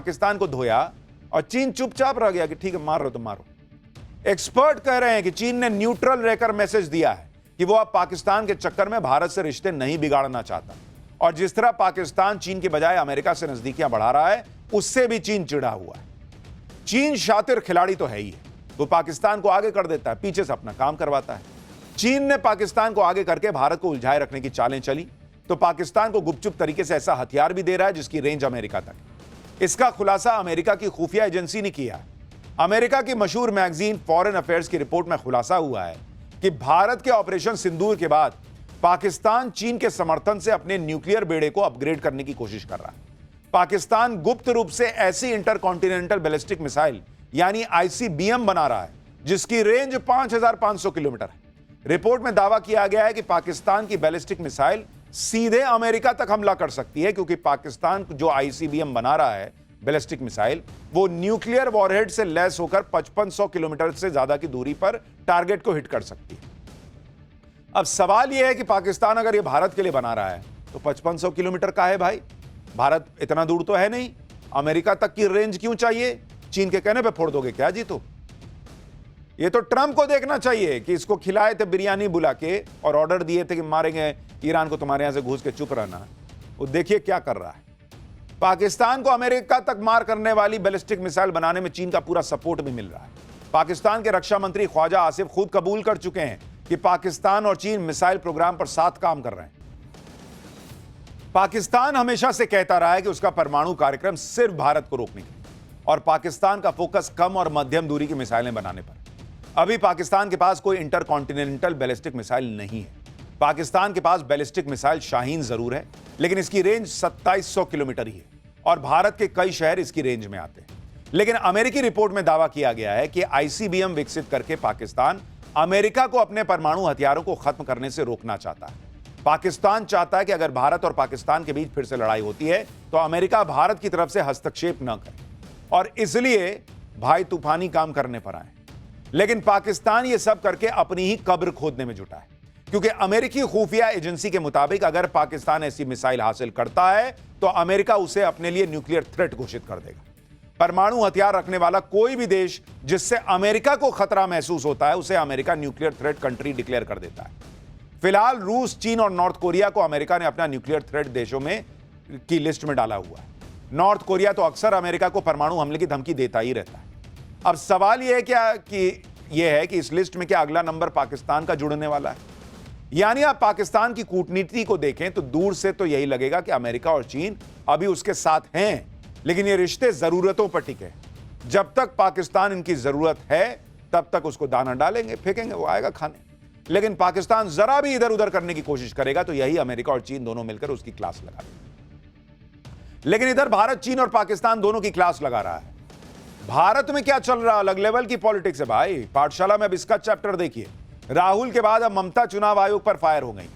पाकिस्तान को धोया और चीन चुपचाप रह गया कि ठीक है मार रहे हो तो मारो। एक्सपर्ट कह रहे हैं कि चीन ने न्यूट्रल रहकर मैसेज दिया है कि वो अब पाकिस्तान के चक्कर में भारत से रिश्ते नहीं बिगाड़ना चाहता, और जिस तरह पाकिस्तान चीन के बजाय अमेरिका से नजदीकियां बढ़ा रहा है उससे भी चीन चिढ़ा हुआ है। चीन शातिर खिलाड़ी तो है ही है, वो पाकिस्तान को आगे कर देता है, पीछे से अपना काम करवाता है। चीन ने पाकिस्तान को आगे करके भारत को उलझाए रखने की चालें चली तो पाकिस्तान को गुपचुप तरीके से ऐसा हथियार भी दे रहा है जिसकी रेंज अमेरिका तक है। इसका खुलासा अमेरिका की खुफिया एजेंसी ने किया। अमेरिका की मशहूर मैगजीन फॉरेन अफेयर्स की रिपोर्ट में खुलासा हुआ है कि भारत के ऑपरेशन सिंदूर के बाद पाकिस्तान चीन के समर्थन से अपने न्यूक्लियर बेड़े को अपग्रेड करने की कोशिश कर रहा है। पाकिस्तान गुप्त रूप से ऐसी इंटरकॉन्टिनेंटल बैलिस्टिक मिसाइल यानी आईसीबीएम बना रहा है जिसकी रेंज 5500 किलोमीटर है। रिपोर्ट में दावा किया गया है कि पाकिस्तान की बैलिस्टिक मिसाइल सीधे अमेरिका तक हमला कर सकती है, क्योंकि पाकिस्तान जो आईसीबीएम बना रहा है बैलिस्टिक मिसाइल, वो न्यूक्लियर वॉरहेड से लैस होकर 5500 किलोमीटर से ज्यादा की दूरी पर टारगेट को हिट कर सकती है। अब सवाल यह है कि पाकिस्तान अगर ये भारत के लिए बना रहा है तो 5500 किलोमीटर का है भाई, भारत इतना दूर तो है नहीं, अमेरिका तक की रेंज क्यों चाहिए? चीन के कहने पे फोड़ दोगे क्या जी? तो ये तो ट्रंप को देखना चाहिए कि इसको खिलाए थे बिरयानी बुला के और ऑर्डर दिए थे कि मारेंगे ईरान को, तुम्हारे यहां से घुस के चुप रहना। वो देखिए क्या कर रहा है। पाकिस्तान को अमेरिका तक मार करने वाली बैलिस्टिक मिसाइल बनाने में चीन का पूरा सपोर्ट भी मिल रहा है। पाकिस्तान के रक्षा मंत्री ख्वाजा आसिफ खुद कबूल कर चुके हैं कि पाकिस्तान और चीन मिसाइल प्रोग्राम पर साथ काम कर रहे हैं। पाकिस्तान हमेशा से कहता रहा है कि उसका परमाणु कार्यक्रम सिर्फ भारत को रोकने के लिए, और पाकिस्तान का फोकस कम और मध्यम दूरी की मिसाइलें बनाने पर। अभी पाकिस्तान के पास कोई इंटरकॉन्टिनेंटल बैलिस्टिक मिसाइल नहीं है। पाकिस्तान के पास बैलिस्टिक मिसाइल शाहीन जरूर है, लेकिन इसकी रेंज 2700 किलोमीटर ही है और भारत के कई शहर इसकी रेंज में आते हैं। लेकिन अमेरिकी रिपोर्ट में दावा किया गया है कि आईसीबीएम विकसित करके पाकिस्तान अमेरिका को अपने परमाणु हथियारों को खत्म करने से रोकना चाहता है। पाकिस्तान चाहता है कि अगर भारत और पाकिस्तान के बीच फिर से लड़ाई होती है तो अमेरिका भारत की तरफ से हस्तक्षेप न करे, और इसलिए भाई तूफानी काम करने पर आए। लेकिन पाकिस्तान यह सब करके अपनी ही कब्र खोदने में जुटा है, क्योंकि अमेरिकी खुफिया एजेंसी के मुताबिक अगर पाकिस्तान ऐसी मिसाइल हासिल करता है तो अमेरिका उसे अपने लिए न्यूक्लियर थ्रेट घोषित कर देगा। परमाणु हथियार रखने वाला कोई भी देश जिससे अमेरिका को खतरा महसूस होता है उसे America nuclear threat country declare कर देता है। फिलहाल रूस, चीन और नॉर्थ कोरिया को अमेरिका ने अपना न्यूक्लियर थ्रेट देशों में की लिस्ट में डाला हुआ है। नॉर्थ कोरिया तो अक्सर अमेरिका को परमाणु हमले की धमकी देता ही रहता है। अब सवाल यह है कि इस लिस्ट में क्या अगला नंबर पाकिस्तान का जुड़ने वाला है? यानी आप पाकिस्तान की कूटनीति को देखें तो दूर से तो यही लगेगा कि अमेरिका और चीन अभी उसके साथ हैं, लेकिन ये रिश्ते जरूरतों पर टिके। जब तक पाकिस्तान इनकी जरूरत है तब तक उसको दाना डालेंगे, फेंकेंगे, वो आएगा खाने। लेकिन पाकिस्तान जरा भी इधर उधर करने की कोशिश करेगा तो यही अमेरिका और चीन दोनों मिलकर उसकी क्लास लगा देंगे। लेकिन इधर भारत, चीन और पाकिस्तान दोनों की क्लास लगा रहा है। भारत में क्या चल रहा है? अलग लेवल की पॉलिटिक्स है भाई। पाठशाला में अब इसका चैप्टर देखिए। राहुल के बाद अब ममता चुनाव आयोग पर फायर हो गई।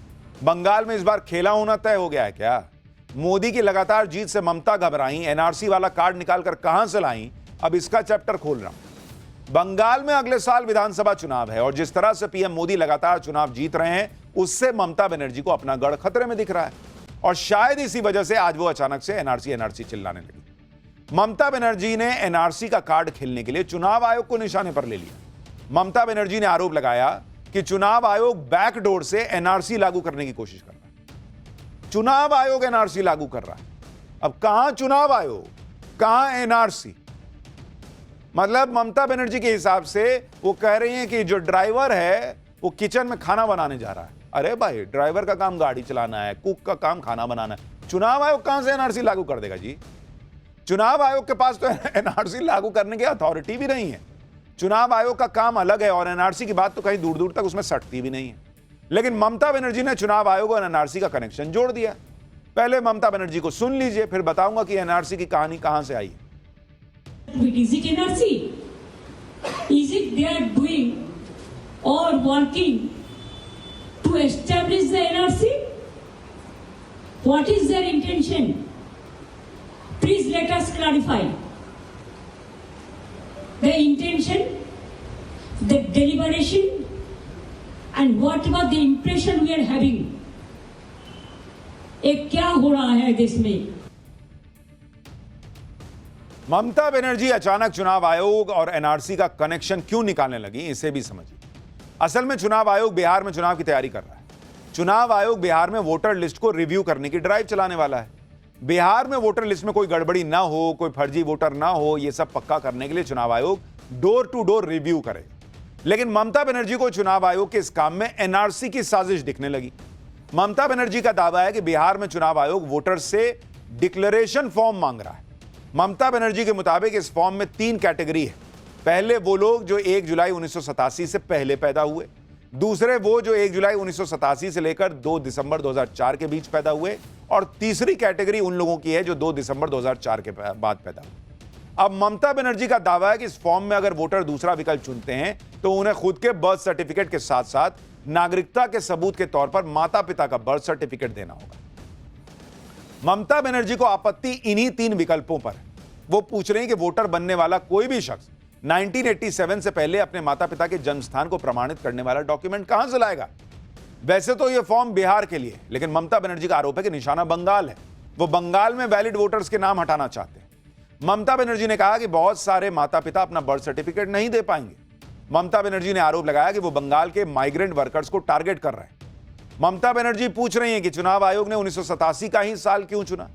बंगाल में इस बार खेला होना तय हो गया है क्या? मोदी की लगातार जीत से ममता घबराई, एनआरसी वाला कार्ड निकालकर कहां से लाई, अब इसका चैप्टर खोल रहा हूं। बंगाल में अगले साल विधानसभा चुनाव है और जिस तरह से पीएम मोदी लगातार चुनाव जीत रहे हैं उससे ममता बनर्जी को अपना गढ़ खतरे में दिख रहा है, और शायद इसी वजह से आज वो अचानक से एनआरसी चिल्लाने लगी। ममता बनर्जी ने एनआरसी का कार्ड खेलने के लिए चुनाव आयोग को निशाने पर ले लिया। ममता बनर्जी ने आरोप लगाया कि चुनाव आयोग बैकडोर से एनआरसी लागू करने की कोशिश कर रहा है। चुनाव आयोग एनआरसी लागू कर रहा है। अब कहां चुनाव आयोग, कहां एनआरसी? मतलब ममता बनर्जी के हिसाब से वो कह रही हैं कि जो ड्राइवर है वो किचन में खाना बनाने जा रहा है। अरे भाई, ड्राइवर का काम गाड़ी चलाना है, कुक का काम खाना बनाना है। चुनाव आयोग कहां से एनआरसी लागू कर देगा जी? चुनाव आयोग के पास तो एनआरसी लागू करने की अथॉरिटी भी नहीं है। चुनाव आयोग का काम अलग है और एनआरसी की बात तो कहीं दूर दूर तक उसमें सटती भी नहीं है। लेकिन ममता बनर्जी ने चुनाव आयोग और एनआरसी का कनेक्शन जोड़ दिया। पहले ममता बनर्जी को सुन लीजिए, फिर बताऊंगा कि एनआरसी की कहानी कहां से आई है। Is it NRC? Is it they are doing or working to establish the NRC? What is their intention? Please let us clarify. The intention, the deliberation, and whatever the impression we are having. एक क्या हो रहा है देश में? ममता बनर्जी अचानक चुनाव आयोग और एनआरसी का कनेक्शन क्यों निकालने लगी, इसे भी समझिए। असल में चुनाव आयोग बिहार में चुनाव की तैयारी कर रहा है। चुनाव आयोग बिहार में वोटर लिस्ट को रिव्यू करने की ड्राइव चलाने वाला है। बिहार में वोटर लिस्ट में कोई गड़बड़ी ना हो, कोई फर्जी वोटर ना हो, यह सब पक्का करने के लिए चुनाव आयोग डोर टू डोर रिव्यू करेगा। लेकिन ममता बनर्जी को चुनाव आयोग के इस काम में एनआरसी की साजिश दिखने लगी। ममता बनर्जी का दावा है कि बिहार में चुनाव आयोग वोटर से डिक्लेरेशन फॉर्म मांग रहा है। ममता बनर्जी के मुताबिक इस फॉर्म में 3 कैटेगरी है। पहले वो लोग जो 1 जुलाई 1987 से पहले पैदा हुए, दूसरे वो जो 1 जुलाई 1987 से लेकर 2 दिसंबर 2004 के बीच पैदा हुए, और तीसरी कैटेगरी उन लोगों की है जो 2 दिसंबर 2004 के बाद पैदा हुए। अब ममता बनर्जी का दावा है कि इस फॉर्म में अगर वोटर दूसरा विकल्प चुनते हैं तो उन्हें खुद के बर्थ सर्टिफिकेट के साथ साथ नागरिकता के सबूत के तौर पर माता पिता का बर्थ सर्टिफिकेट देना होगा। ममता बनर्जी को आपत्ति इन्हीं 3 विकल्पों पर है। वो पूछ रहे हैं कि वोटर बनने वाला कोई भी शख्स 1987 से पहले अपने माता पिता के जन्म स्थान को प्रमाणित करने वाला डॉक्यूमेंट कहां से लाएगा। वैसे तो यह फॉर्म बिहार के लिए, लेकिन ममता बनर्जी का आरोप है कि निशाना बंगाल है। वो बंगाल में वैलिड वोटर्स के नाम हटाना चाहते हैं। ममता बनर्जी ने कहा कि बहुत सारे माता पिता अपना बर्थ सर्टिफिकेट नहीं दे पाएंगे। ममता बनर्जी ने आरोप लगाया कि वो बंगाल के माइग्रेंट वर्कर्स को टारगेट कर रहे हैं। ममता बनर्जी पूछ रही हैं कि चुनाव आयोग ने 1987 का ही साल क्यों चुना।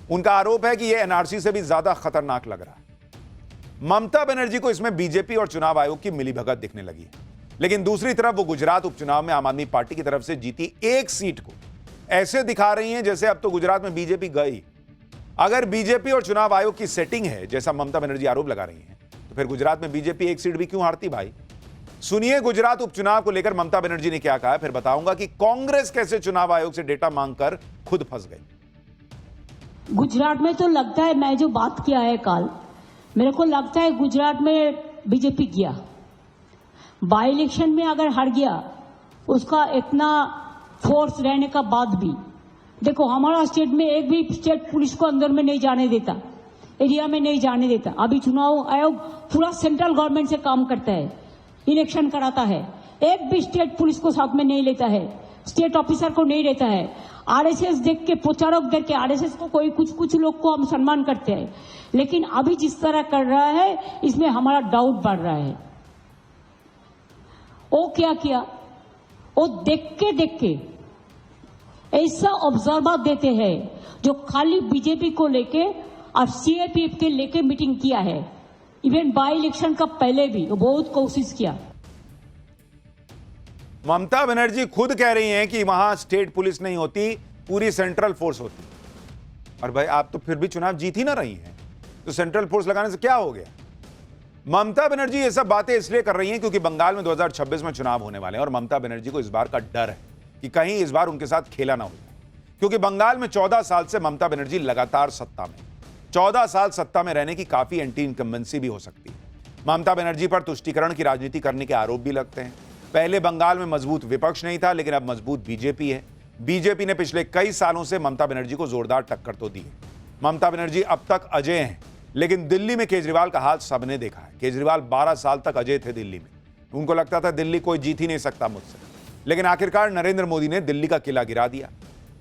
उनका आरोप है कि यह एनआरसी से भी ज्यादा खतरनाक लग रहा है। ममता बनर्जी को इसमें बीजेपी और चुनाव आयोग की मिलीभगत दिखने लगी है। लेकिन दूसरी तरफ वो गुजरात उपचुनाव में आम आदमी पार्टी की तरफ से जीती एक सीट को ऐसे दिखा रही हैं जैसे अब तो गुजरात में बीजेपी गई। अगर बीजेपी और चुनाव आयोग की सेटिंग है जैसा ममता बनर्जी आरोप लगा रही हैं, तो फिर गुजरात में बीजेपी एक सीट भी क्यों हारती भाई। सुनिए गुजरात उपचुनाव को लेकर ममता बनर्जी ने क्या कहा, फिर बताऊंगा कि कांग्रेस कैसे चुनाव आयोग से डेटा मांगकर खुद फंस गई। गुजरात में तो लगता है, मैं जो बात किया है कल, मेरे को लगता है गुजरात में बीजेपी गया। बाई इलेक्शन में अगर हार गया, उसका इतना फोर्स रहने का बाद भी, देखो हमारा स्टेट में एक भी स्टेट पुलिस को अंदर में नहीं जाने देता, एरिया में नहीं जाने देता। अभी चुनाव आयोग पूरा सेंट्रल गवर्नमेंट से काम करता है, इलेक्शन कराता है, एक भी स्टेट पुलिस को साथ में नहीं लेता है, स्टेट ऑफिसर को नहीं लेता है। आरएसएस देख के, प्रचारक देख के, आरएसएस को कोई कुछ लोग को हम सम्मान करते हैं, लेकिन अभी जिस तरह कर रहा है इसमें हमारा डाउट बढ़ रहा है। वो क्या किया, वो देख के ऐसा ऑब्जर्वर देते हैं जो खाली बीजेपी को लेके और सीएपीएफ के लेके मीटिंग किया है। इवन बाई इलेक्शन का पहले भी वो बहुत कोशिश किया। ममता बनर्जी खुद कह रही हैं कि वहां स्टेट पुलिस नहीं होती, पूरी सेंट्रल फोर्स होती। और भाई आप तो फिर भी चुनाव जीत ही ना रही हैं, तो सेंट्रल फोर्स लगाने से क्या हो गया। ममता बनर्जी ये सब बातें इसलिए कर रही हैं क्योंकि बंगाल में 2026 में चुनाव होने वाले हैं और ममता बनर्जी को इस बार का डर है कि कहीं इस बार उनके साथ खेला ना हो जाए। क्योंकि बंगाल में 14 साल से ममता बनर्जी लगातार सत्ता में, 14 साल सत्ता में रहने की काफी एंटी इनकम्बेंसी भी हो सकती है। ममता बनर्जी पर तुष्टीकरण की राजनीति करने के आरोप भी लगते हैं। पहले बंगाल में मजबूत विपक्ष नहीं था, लेकिन अब मजबूत बीजेपी है। बीजेपी ने पिछले कई सालों से ममता बनर्जी को जोरदार टक्कर तो दी है। ममता बनर्जी अब तक अजय हैं, लेकिन दिल्ली में केजरीवाल का हाल सबने देखा है। केजरीवाल 12 साल तक अजय थे दिल्ली में। उनको लगता था दिल्ली कोई जीत ही नहीं सकता मुझसे, लेकिन आखिरकार नरेंद्र मोदी ने दिल्ली का किला गिरा दिया।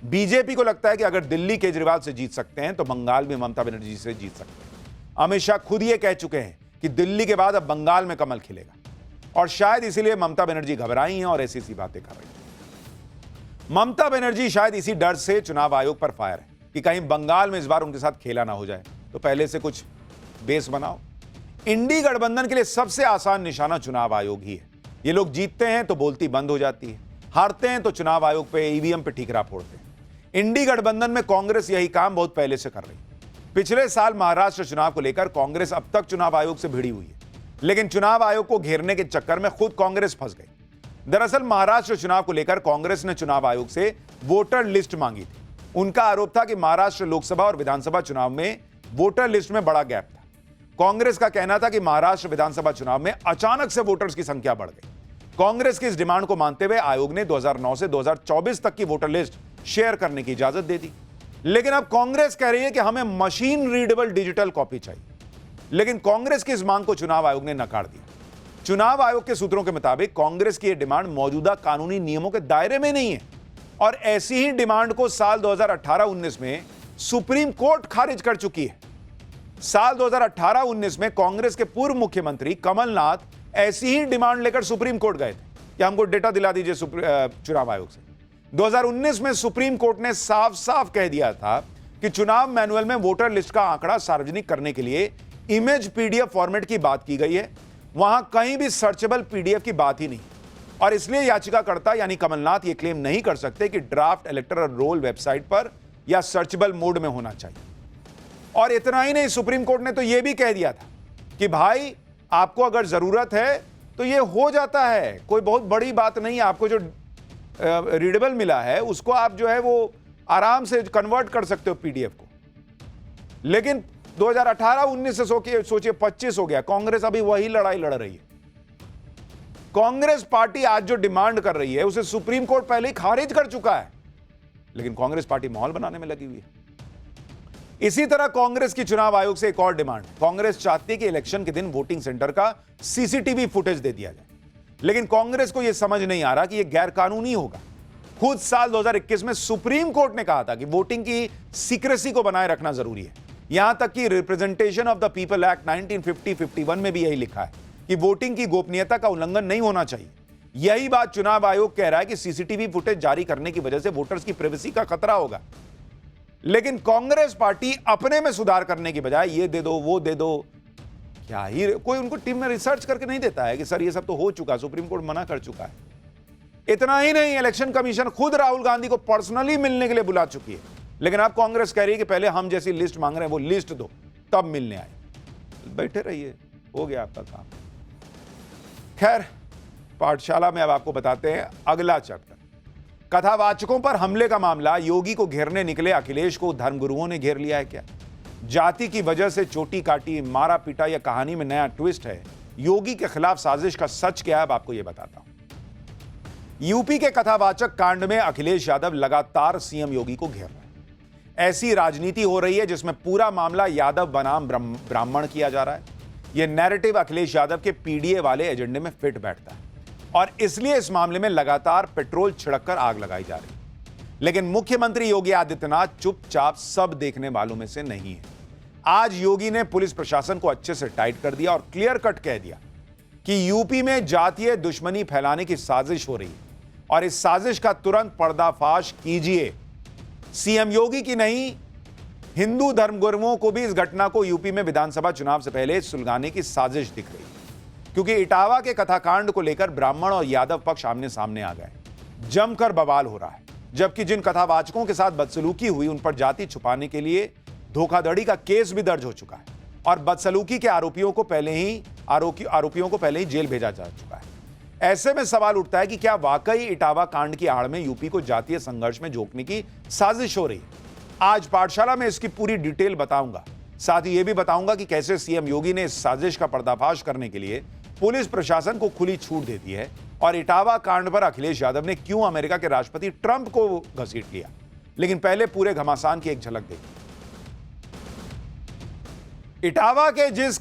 बीजेपी को लगता है कि अगर दिल्ली केजरीवाल से जीत सकते हैं तो बंगाल में ममता बनर्जी से जीत सकते हैं। अमित शाह खुद ये कह चुके हैं कि दिल्ली के बाद अब बंगाल में कमल खिलेगा, और शायद इसीलिए ममता बनर्जी घबराई हैं और ऐसी सी बातें कर रही हैं। ममता बनर्जी शायद इसी डर से चुनाव आयोग पर फायर है कि कहीं बंगाल में इस बार उनके साथ खेला ना हो जाए, तो पहले से कुछ बेस बनाओ। इंडी गठबंधन के लिए सबसे आसान निशाना चुनाव आयोग ही है। ये लोग जीतते हैं तो बोलती बंद हो जाती है, हारते हैं तो चुनाव आयोग पे, ईवीएम पे ठीकरा फोड़ते हैं। इंडी गठबंधन में कांग्रेस यही काम बहुत पहले से कर रही है। पिछले साल महाराष्ट्र चुनाव को लेकर कांग्रेस अब तक चुनाव आयोग से भिड़ी हुई है, लेकिन चुनाव आयोग को घेरने के चक्कर में खुद कांग्रेस फंस गई। दरअसल महाराष्ट्र चुनाव को लेकर कांग्रेस ने चुनाव आयोग से वोटर लिस्ट मांगी थी। उनका आरोप था कि महाराष्ट्र लोकसभा और विधानसभा चुनाव में वोटर लिस्ट में बड़ा गैप था। कांग्रेस का कहना था कि महाराष्ट्र विधानसभा चुनाव में अचानक से वोटर्स की संख्या बढ़ गई। कांग्रेस की इस डिमांड को मानते हुए आयोग ने 2009 से 2024 तक की वोटर लिस्ट शेयर करने की इजाजत दे दी। लेकिन अब कांग्रेस कह रही है कि हमें मशीन रीडेबल डिजिटल कॉपी चाहिए, लेकिन कांग्रेस की इस मांग को चुनाव आयोग ने नकार दिया। चुनाव आयोग के सूत्रों के मुताबिक कांग्रेस की यह डिमांड मौजूदा कानूनी नियमों के दायरे में नहीं है, और ऐसी ही डिमांड को साल 2018-19 में सुप्रीम कोर्ट खारिज कर चुकी है। साल 2018-19 में कांग्रेस के पूर्व मुख्यमंत्री कमलनाथ ऐसी ही डिमांड लेकर सुप्रीम कोर्ट गए थे कि हमको डेटा दिला दीजिए चुनाव आयोग से। 2019 में सुप्रीम कोर्ट ने साफ साफ कह दिया था कि चुनाव मैनुअल में वोटर लिस्ट का आंकड़ा सार्वजनिक करने के लिए इमेज पीडीएफ फॉर्मेट की बात की गई है, वहां कहीं भी सर्चेबल पीडीएफ की बात ही नहीं। और इसलिए याचिकाकर्ता यानी कमलनाथ यह क्लेम नहीं कर सकते कि ड्राफ्ट इलेक्टोरल रोल वेबसाइट पर या सर्चेबल मोड में होना चाहिए। और इतना ही नहीं, सुप्रीम कोर्ट ने तो यह भी कह दिया था कि भाई आपको अगर जरूरत है तो यह हो जाता है, कोई बहुत बड़ी बात नहीं है। आपको जो रीडेबल मिला है उसको आप जो है वो आराम से कन्वर्ट कर सकते हो पीडीएफ को। लेकिन 2018-19 से सोचिए 25 हो गया, कांग्रेस अभी वही लड़ाई लड़ रही है। कांग्रेस पार्टी आज जो डिमांड कर रही है उसे सुप्रीम कोर्ट पहले ही खारिज कर चुका है, लेकिन कांग्रेस पार्टी माहौल बनाने में लगी हुई है। इसी तरह कांग्रेस की चुनाव आयोग से एक और डिमांड, कांग्रेस चाहती है कि इलेक्शन के दिन वोटिंग सेंटर का सीसीटीवी फुटेज दे दिया जाए, लेकिन कांग्रेस को यह समझ नहीं आ रहा कि यह गैर कानूनी होगा। खुद साल 2021 में सुप्रीम कोर्ट ने कहा था कि वोटिंग की सीक्रेसी को बनाए रखना जरूरी है। यहां तक कि representation of the people act 1950-51 में भी यही लिखा है कि वोटिंग की गोपनीयता का उल्लंघन नहीं होना चाहिए। यही बात चुनाव आयोग कह रहा है कि सीसीटीवी फुटेज जारी करने की वजह से वोटर्स की प्राइवेसी का खतरा होगा। लेकिन कांग्रेस पार्टी अपने में सुधार करने की बजाय ये दे दो वो दे दो, क्या ही कोई उनको टीम में रिसर्च करके नहीं देता है कि सर ये सब तो हो चुका, सुप्रीम कोर्ट मना कर चुका है। इतना ही नहीं, इलेक्शन कमीशन खुद राहुल गांधी को पर्सनली मिलने के लिए बुला चुकी है, लेकिन अब कांग्रेस कह रही है कि पहले हम जैसी लिस्ट मांग रहे हैं वो लिस्ट दो तब मिलने आए। बैठे रहिए, हो गया आपका काम। खैर, पाठशाला में अब आपको बताते हैं अगला चैप्टर। कथावाचकों पर हमले का मामला, योगी को घेरने निकले अखिलेश को धर्मगुरुओं ने घेर लिया है क्या? जाति की वजह से चोटी काटी, मारा पीटा, यह कहानी में नया ट्विस्ट है। योगी के खिलाफ साजिश का सच क्या है अब आपको यह बताता हूं। यूपी के कथावाचक कांड में अखिलेश यादव लगातार सीएम योगी को घेर रहे हैं। ऐसी राजनीति हो रही है जिसमें पूरा मामला यादव बनाम ब्राह्मण किया जा रहा है। यह नैरेटिव अखिलेश यादव के पीडीए वाले एजेंडे में फिट बैठता है और इसलिए इस मामले में लगातार पेट्रोल छिड़ककर आग लगाई जा रही है। लेकिन मुख्यमंत्री योगी आदित्यनाथ चुपचाप सब देखने वालों में से नहीं है। आज योगी ने पुलिस प्रशासन को अच्छे से टाइट कर दिया और क्लियर कट कह दिया कि यूपी में जातीय दुश्मनी फैलाने की साजिश हो रही है और इस साजिश का तुरंत पर्दाफाश कीजिए। सीएम योगी की नहीं, हिंदू धर्मगुरुओं को भी इस घटना को यूपी में विधानसभा चुनाव से पहले सुलगाने की साजिश दिख रही है, क्योंकि इटावा के कथाकांड को लेकर ब्राह्मण और यादव पक्ष आमने सामने आ गए। जमकर बवाल हो रहा है, जबकि जिन कथावाचकों के साथ बदसलूकी हुई उन पर जाति छुपाने के लिए धोखाधड़ी का केस भी दर्ज हो चुका है और बदसलूकी के आरोपियों को पहले ही जेल भेजा जा चुका है। ऐसे में सवाल उठता है कि क्या वाकई इटावा कांड की आड़ में यूपी को जातीय संघर्ष में झोंकने की साजिश हो रही है? आज पाठशाला में इसकी पूरी डिटेल बताऊंगा। साथ ही यह भी बताऊंगा कि कैसे सीएम योगी ने इस साजिश का पर्दाफाश करने के लिए पुलिस प्रशासन को खुली छूट दे दी है और इटावा कांड पर अखिलेश यादव ने क्यों अमेरिका के राष्ट्रपति ट्रंप को घसीट लिया। लेकिन पहले पूरे घमासान की एक झलक देखिए। इटावा के जिस